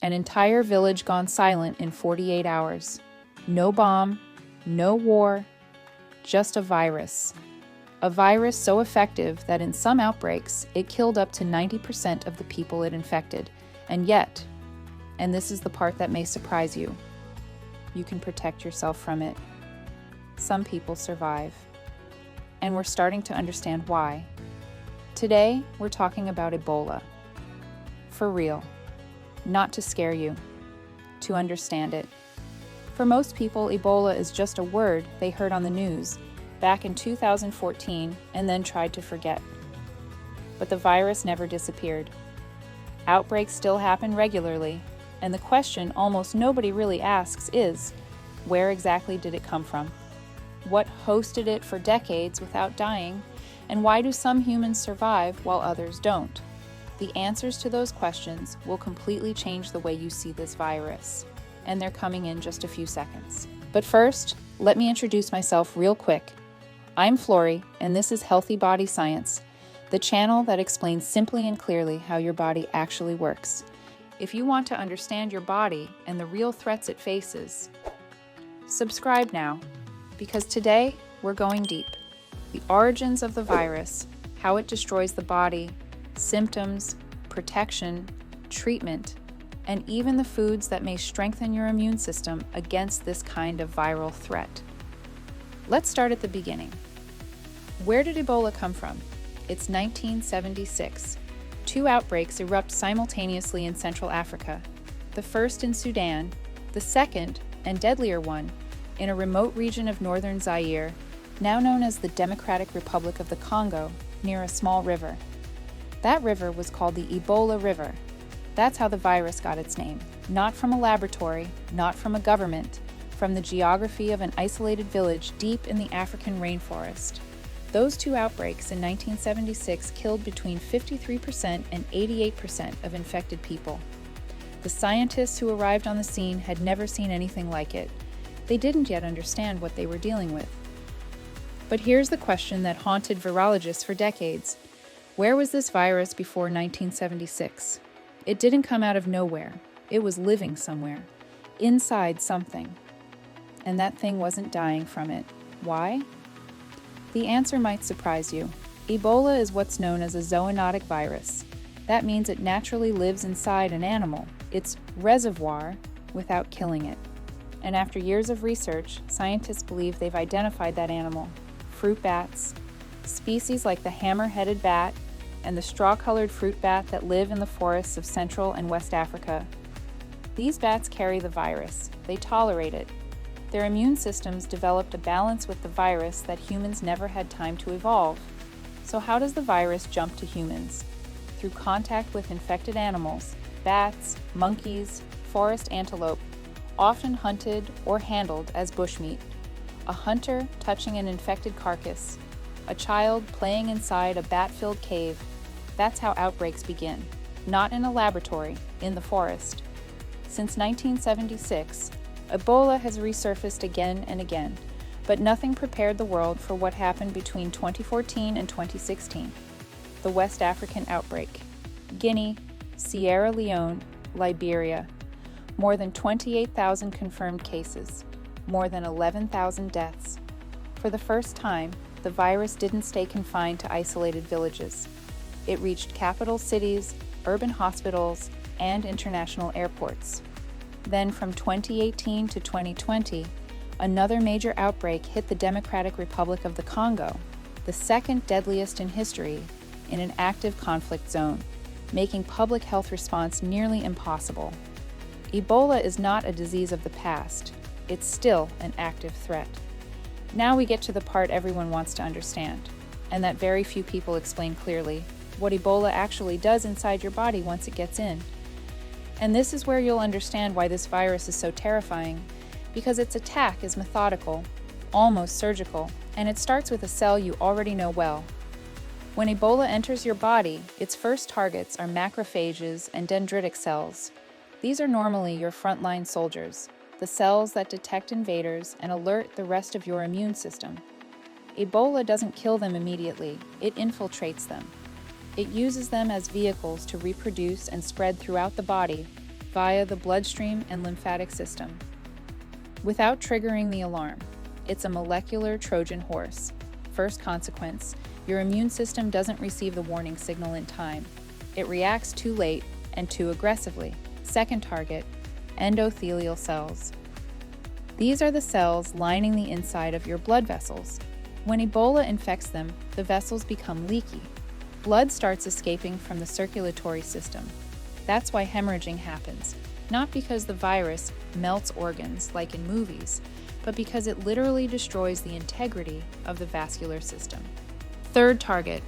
An entire village gone silent in 48 hours. No bomb, no war, just a virus. A virus so effective that in some outbreaks, it killed up to 90% of the people it infected. And yet, and this is the part that may surprise you, you can protect yourself from it. Some people survive. And we're starting to understand why. Today, we're talking about Ebola. For real. Not to scare you, to understand it. For most people, Ebola is just a word they heard on the news back in 2014 and then tried to forget. But the virus never disappeared. Outbreaks still happen regularly, and the question almost nobody really asks is, where exactly did it come from? What hosted it for decades without dying, and why do some humans survive while others don't? The answers to those questions will completely change the way you see this virus, and they're coming in just a few seconds. But first, let me introduce myself real quick. I'm Flory, and this is Healthy Body Science, the channel that explains simply and clearly how your body actually works. If you want to understand your body and the real threats it faces, subscribe now, because today we're going deep. The origins of the virus, how it destroys the body, symptoms, protection, treatment, and even the foods that may strengthen your immune system against this kind of viral threat. Let's start at the beginning. Where did Ebola come from? It's 1976. 2 outbreaks erupt simultaneously in Central Africa. The first in Sudan, the second, and deadlier one, in a remote region of northern Zaire, now known as the Democratic Republic of the Congo, near a small river. That river was called the Ebola River. That's how the virus got its name. Not from a laboratory, not from a government, from the geography of an isolated village deep in the African rainforest. Those 2 outbreaks in 1976 killed between 53% and 88% of infected people. The scientists who arrived on the scene had never seen anything like it. They didn't yet understand what they were dealing with. But here's the question that haunted virologists for decades. Where was this virus before 1976? It didn't come out of nowhere. It was living somewhere, inside something. And that thing wasn't dying from it. Why? The answer might surprise you. Ebola is what's known as a zoonotic virus. That means it naturally lives inside an animal. It's reservoir without killing it. And after years of research, scientists believe they've identified that animal. Fruit bats, species like the hammer-headed bat and the straw-colored fruit bat that live in the forests of Central and West Africa. These bats carry the virus. They tolerate it. Their immune systems developed a balance with the virus that humans never had time to evolve. So how does the virus jump to humans? Through contact with infected animals, bats, monkeys, forest antelope, often hunted or handled as bushmeat. A hunter touching an infected carcass. A child playing inside a bat-filled cave. That's how outbreaks begin. Not in a laboratory, in the forest. Since 1976, Ebola has resurfaced again and again, but nothing prepared the world for what happened between 2014 and 2016. The West African outbreak. Guinea, Sierra Leone, Liberia. More than 28,000 confirmed cases. More than 11,000 deaths. For the first time, the virus didn't stay confined to isolated villages. It reached capital cities, urban hospitals, and international airports. Then from 2018 to 2020, another major outbreak hit the Democratic Republic of the Congo, the second deadliest in history, in an active conflict zone, making public health response nearly impossible. Ebola is not a disease of the past. It's still an active threat. Now we get to the part everyone wants to understand, and that very few people explain clearly, what Ebola actually does inside your body once it gets in. And this is where you'll understand why this virus is so terrifying, because its attack is methodical, almost surgical, and it starts with a cell you already know well. When Ebola enters your body, its first targets are macrophages and dendritic cells. These are normally your frontline soldiers, the cells that detect invaders and alert the rest of your immune system. Ebola doesn't kill them immediately, it infiltrates them. It uses them as vehicles to reproduce and spread throughout the body, via the bloodstream and lymphatic system. Without triggering the alarm, it's a molecular Trojan horse. First consequence, your immune system doesn't receive the warning signal in time. It reacts too late and too aggressively. Second target, endothelial cells. These are the cells lining the inside of your blood vessels. When Ebola infects them, the vessels become leaky. Blood starts escaping from the circulatory system. That's why hemorrhaging happens, not because the virus melts organs like in movies, but because it literally destroys the integrity of the vascular system. Third target,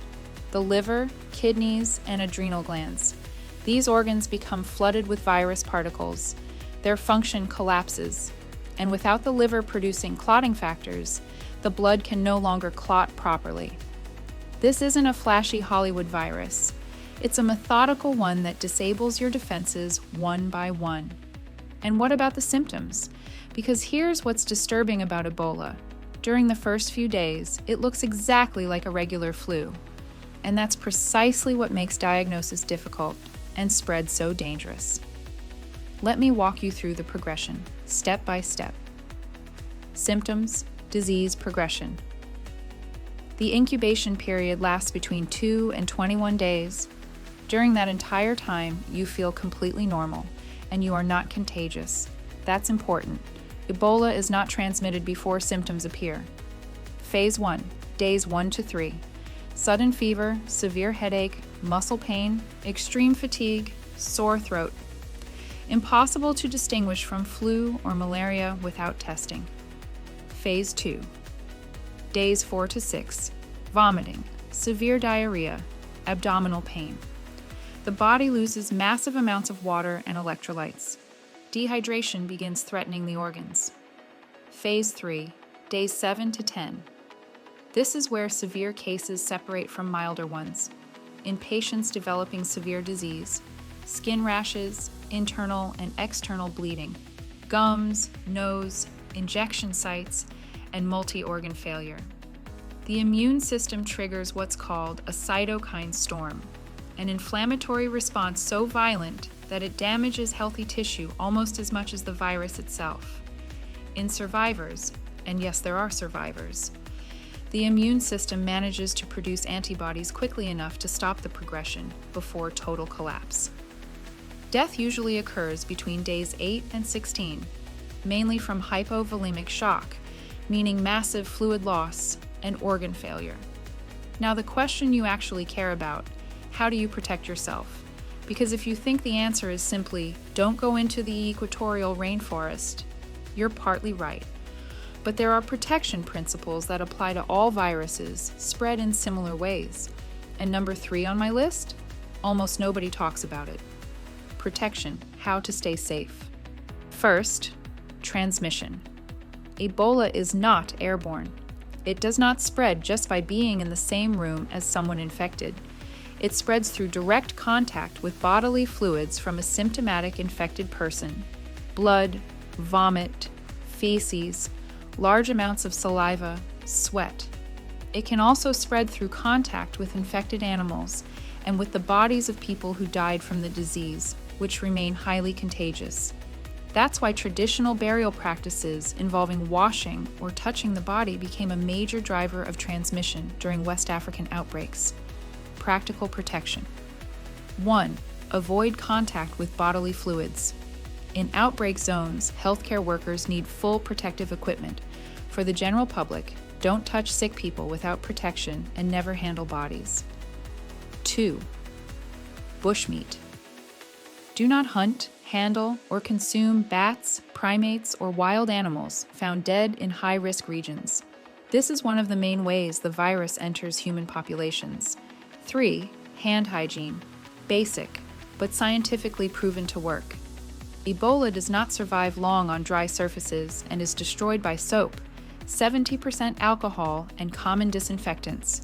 the liver, kidneys, and adrenal glands. These organs become flooded with virus particles. Their function collapses, and without the liver producing clotting factors, the blood can no longer clot properly. This isn't a flashy Hollywood virus. It's a methodical one that disables your defenses one by one. And what about the symptoms? Because here's what's disturbing about Ebola. During the first few days, it looks exactly like a regular flu. And that's precisely what makes diagnosis difficult and spread so dangerous. Let me walk you through the progression, step by step. Symptoms, disease progression. The incubation period lasts between 2 and 21 days. During that entire time, you feel completely normal, and you are not contagious. That's important. Ebola is not transmitted before symptoms appear. Phase 1, days 1 to 3. Sudden fever, severe headache, muscle pain, extreme fatigue, sore throat. Impossible to distinguish from flu or malaria without testing. Phase 2, days 4 to 6. Vomiting, severe diarrhea, abdominal pain. The body loses massive amounts of water and electrolytes. Dehydration begins threatening the organs. Phase 3, days 7 to 10. This is where severe cases separate from milder ones. In patients developing severe disease, skin rashes, internal and external bleeding, gums, nose, injection sites, and multi-organ failure. The immune system triggers what's called a cytokine storm, an inflammatory response so violent that it damages healthy tissue almost as much as the virus itself. In survivors, and yes, there are survivors, the immune system manages to produce antibodies quickly enough to stop the progression before total collapse. Death usually occurs between days 8 and 16, mainly from hypovolemic shock, meaning massive fluid loss and organ failure. Now, the question you actually care about, how do you protect yourself? Because if you think the answer is simply, don't go into the equatorial rainforest, you're partly right. But there are protection principles that apply to all viruses spread in similar ways. And number 3 on my list, almost nobody talks about it. Protection, how to stay safe. First, transmission. Ebola is not airborne. It does not spread just by being in the same room as someone infected. It spreads through direct contact with bodily fluids from a symptomatic infected person. Blood, vomit, feces, large amounts of saliva, sweat. It can also spread through contact with infected animals and with the bodies of people who died from the disease, which remain highly contagious. That's why traditional burial practices involving washing or touching the body became a major driver of transmission during West African outbreaks. Practical protection. 1. Avoid contact with bodily fluids. In outbreak zones, healthcare workers need full protective equipment. For the general public, don't touch sick people without protection and never handle bodies. 2. Bushmeat. Do not hunt, handle, or consume bats, primates, or wild animals found dead in high-risk regions. This is one of the main ways the virus enters human populations. 3. Hand hygiene. Basic, but scientifically proven to work. Ebola does not survive long on dry surfaces and is destroyed by soap, 70% alcohol, and common disinfectants.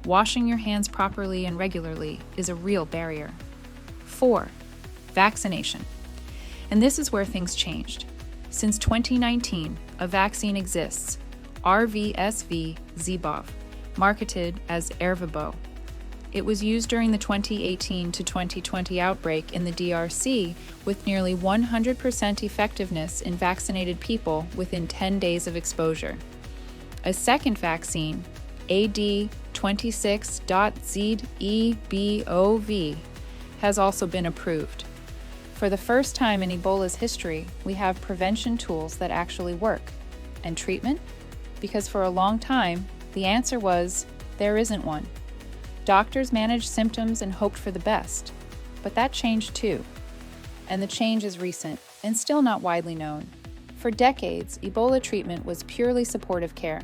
Washing your hands properly and regularly is a real barrier. 4. Vaccination. And this is where things changed. Since 2019, a vaccine exists, RSV-Zbov, marketed as Ervebo. It was used during the 2018 to 2020 outbreak in the DRC with nearly 100% effectiveness in vaccinated people within 10 days of exposure. A second vaccine, AD26.ZEBOV, has also been approved. For the first time in Ebola's history, we have prevention tools that actually work. And treatment? Because for a long time, the answer was, there isn't one. Doctors managed symptoms and hoped for the best. But that changed too. And the change is recent and still not widely known. For decades, Ebola treatment was purely supportive care.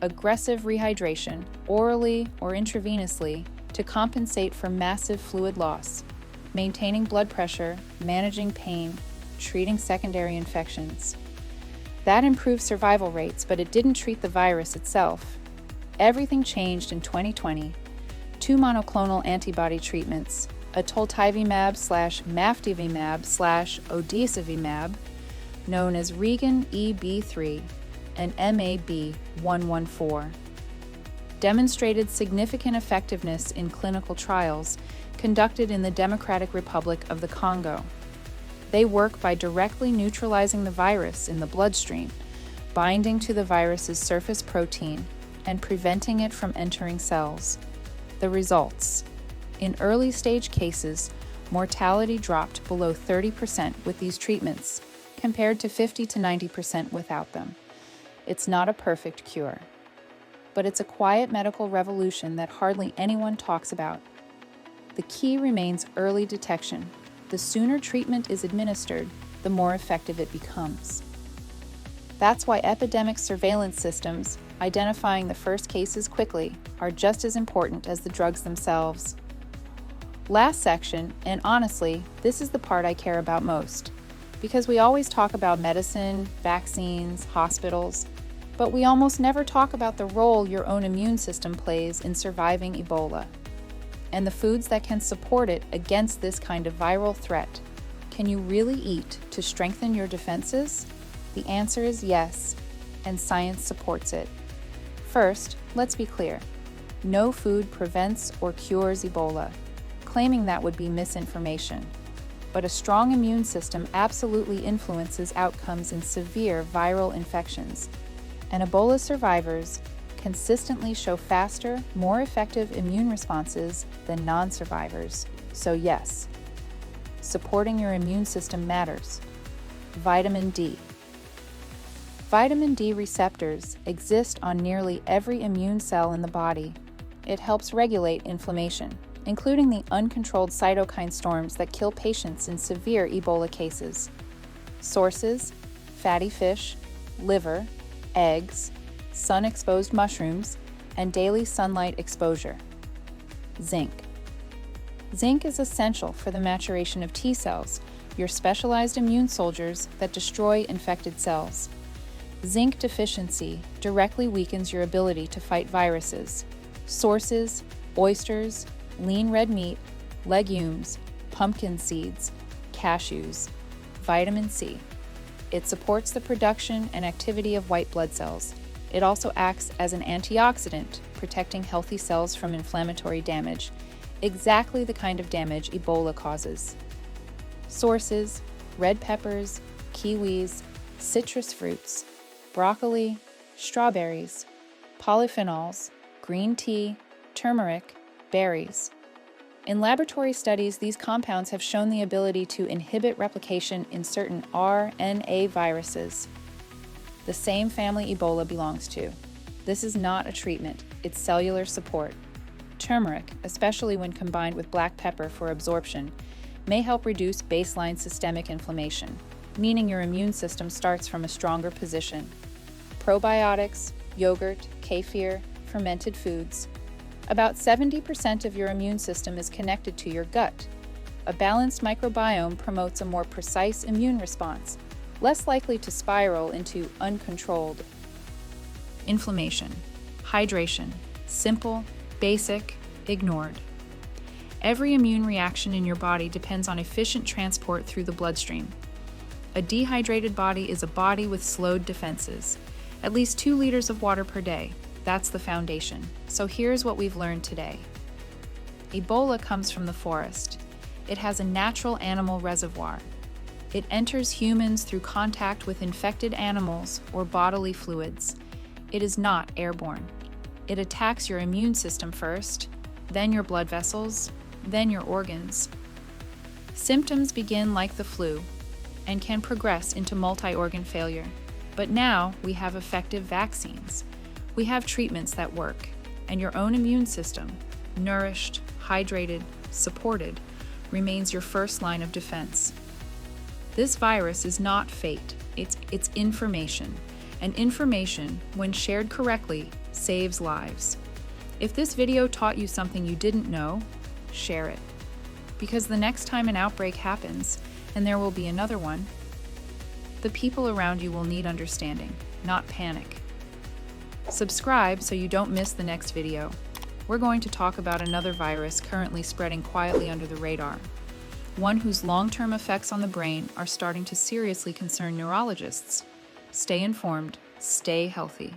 Aggressive rehydration, orally or intravenously, to compensate for massive fluid loss, maintaining blood pressure, managing pain, treating secondary infections. That improved survival rates, but it didn't treat the virus itself. Everything changed in 2020. 2 monoclonal antibody treatments, a toltevimab/maftivimab/odesivimab, known as Regan EB3 and MAB114, demonstrated significant effectiveness in clinical trials conducted in the Democratic Republic of the Congo. They work by directly neutralizing the virus in the bloodstream, binding to the virus's surface protein, and preventing it from entering cells. The results: in early-stage cases, mortality dropped below 30% with these treatments, compared to 50 to 90% without them. It's not a perfect cure, but it's a quiet medical revolution that hardly anyone talks about. The key remains early detection. The sooner treatment is administered, the more effective it becomes. That's why epidemic surveillance systems, identifying the first cases quickly, are just as important as the drugs themselves. Last section, and honestly, this is the part I care about most, because we always talk about medicine, vaccines, hospitals, but we almost never talk about the role your own immune system plays in surviving Ebola, and the foods that can support it against this kind of viral threat. Can you really eat to strengthen your defenses? The answer is yes, and science supports it. First, let's be clear. No food prevents or cures Ebola. Claiming that would be misinformation. But a strong immune system absolutely influences outcomes in severe viral infections. And Ebola survivors consistently show faster, more effective immune responses than non-survivors. So yes, supporting your immune system matters. Vitamin D. Vitamin D receptors exist on nearly every immune cell in the body. It helps regulate inflammation, including the uncontrolled cytokine storms that kill patients in severe Ebola cases. Sources: fatty fish, liver, eggs, sun-exposed mushrooms, and daily sunlight exposure. Zinc. Zinc is essential for the maturation of T cells, your specialized immune soldiers that destroy infected cells. Zinc deficiency directly weakens your ability to fight viruses. Sources: oysters, lean red meat, legumes, pumpkin seeds, cashews. Vitamin C. It supports the production and activity of white blood cells. It also acts as an antioxidant, protecting healthy cells from inflammatory damage, exactly the kind of damage Ebola causes. Sources: red peppers, kiwis, citrus fruits, broccoli, strawberries, polyphenols, green tea, turmeric, berries. In laboratory studies, these compounds have shown the ability to inhibit replication in certain RNA viruses, the same family Ebola belongs to. This is not a treatment, it's cellular support. Turmeric, especially when combined with black pepper for absorption, may help reduce baseline systemic inflammation, meaning your immune system starts from a stronger position. Probiotics, yogurt, kefir, fermented foods. About 70% of your immune system is connected to your gut. A balanced microbiome promotes a more precise immune response, less likely to spiral into uncontrolled inflammation. Hydration. Simple, basic, ignored. Every immune reaction in your body depends on efficient transport through the bloodstream. A dehydrated body is a body with slowed defenses. At least 2 liters of water per day. That's the foundation. So here's what we've learned today. Ebola comes from the forest. It has a natural animal reservoir. It enters humans through contact with infected animals or bodily fluids. It is not airborne. It attacks your immune system first, then your blood vessels, then your organs. Symptoms begin like the flu and can progress into multi-organ failure. But now we have effective vaccines. We have treatments that work, and your own immune system, nourished, hydrated, supported, remains your first line of defense. This virus is not fate, it's information. And information, when shared correctly, saves lives. If this video taught you something you didn't know, share it. Because the next time an outbreak happens, and there will be another one, the people around you will need understanding, not panic. Subscribe so you don't miss the next video. We're going to talk about another virus currently spreading quietly under the radar, one whose long-term effects on the brain are starting to seriously concern neurologists. Stay informed, stay healthy.